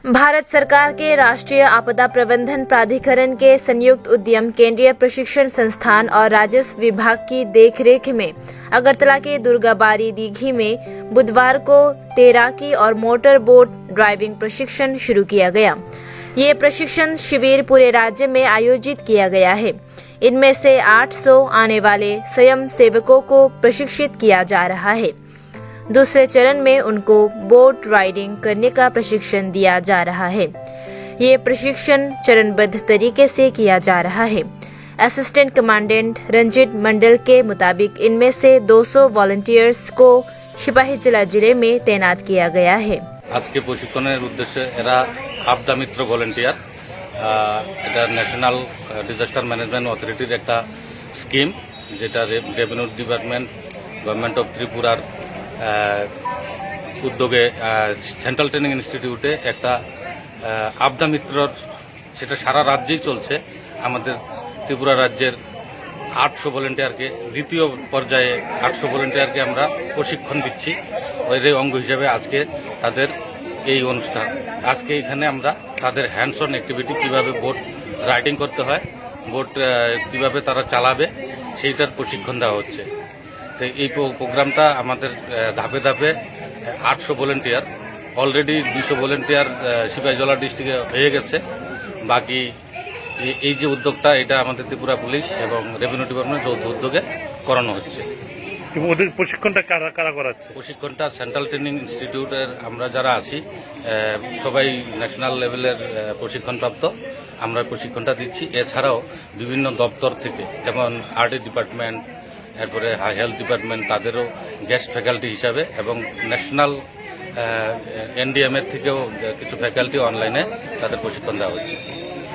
भारत सरकार के राष्ट्रीय आपदा प्रबंधन प्राधिकरण के संयुक्त उद्यम केंद्रीय प्रशिक्षण संस्थान और राजस्व विभाग की देखरेख में अगरतला के दुर्गाबारी दीघी में बुधवार को तैराकी और मोटर बोट ड्राइविंग प्रशिक्षण शुरू किया गया। ये प्रशिक्षण शिविर पूरे राज्य में आयोजित किया गया है। इनमें से 800 आने वाले स्वयं सेवकों को प्रशिक्षित किया जा रहा है। दूसरे चरण में उनको बोट राइडिंग करने का प्रशिक्षण दिया जा रहा है। ये प्रशिक्षण चरणबद्ध तरीके से किया जा रहा है। असिस्टेंट कमांडेंट रंजित मंडल के मुताबिक इनमें से 200 वॉलंटियर्स को सिपाही जिला जिले में तैनात किया गया है। आज के प्रशिक्षणের উদ্দেশ্যে এরা আপদা মিত্র ভলান্টিয়ার, এটা ন্যাশনাল ডিজাস্টার ম্যানেজমেন্ট অথরিটির একটা স্কিম, যেটা রেভিনিউ ডিপার্টমেন্ট গভর্নমেন্ট অফ ত্রিপুরার উদ্যোগে সেন্ট্রাল ট্রেনিং ইনস্টিটিউটে একটা আপদা মিত্রর, সেটা সারা রাজ্যেই চলছে। আমাদের ত্রিপুরা রাজ্যের 800 ভলান্টিয়ারকে, দ্বিতীয় পর্যায়ে 800 ভলান্টিয়ারকে আমরা প্রশিক্ষণ দিচ্ছি। এর অঙ্গ হিসেবে আজকে তাদের এই অনুষ্ঠান। আজকে এখানে আমরা তাদের হ্যান্ডস অন অ্যাক্টিভিটি, কীভাবে বোট রাইডিং করতে হয়, বোট কীভাবে তারা চালাবে, সেইটার প্রশিক্ষণ দেওয়া হচ্ছে। তো এই প্রোগ্রামটা আমাদের ধাপে ধাপে 800 ভলান্টিয়ার, অলরেডি 200 ভলান্টিয়ার সিপাহীজলা ডিস্ট্রিক্টে হয়ে গেছে। বাকি এই যে উদ্যোগটা, এটা আমাদের ত্রিপুরা পুলিশ এবং রেভিনিউ ডিপার্টমেন্ট যৌথ উদ্যোগে করানো হচ্ছে। ওদের প্রশিক্ষণটা কারা কারা করাচ্ছে? প্রশিক্ষণটা সেন্ট্রাল ট্রেনিং ইনস্টিটিউটের আমরা যারা আছি সবাই ন্যাশনাল লেভেলের প্রশিক্ষণপ্রাপ্ত, আমরা প্রশিক্ষণটা দিচ্ছি। এছাড়াও বিভিন্ন দপ্তর থেকে, যেমন আরডি ডিপার্টমেন্ট, এরপরে হেলথ ডিপার্টমেন্ট, তাদেরও গেস্ট ফ্যাকাল্টি হিসাবে, এবং ন্যাশনাল এনডিএম-এর থেকেও কিছু ফ্যাকাল্টি অনলাইনে তাদের প্রশিক্ষণ দেওয়া হচ্ছে।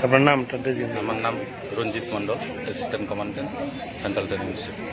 আপনার নামটা? আমার নাম Ranjit Mondal, assistant commandant, central training institute.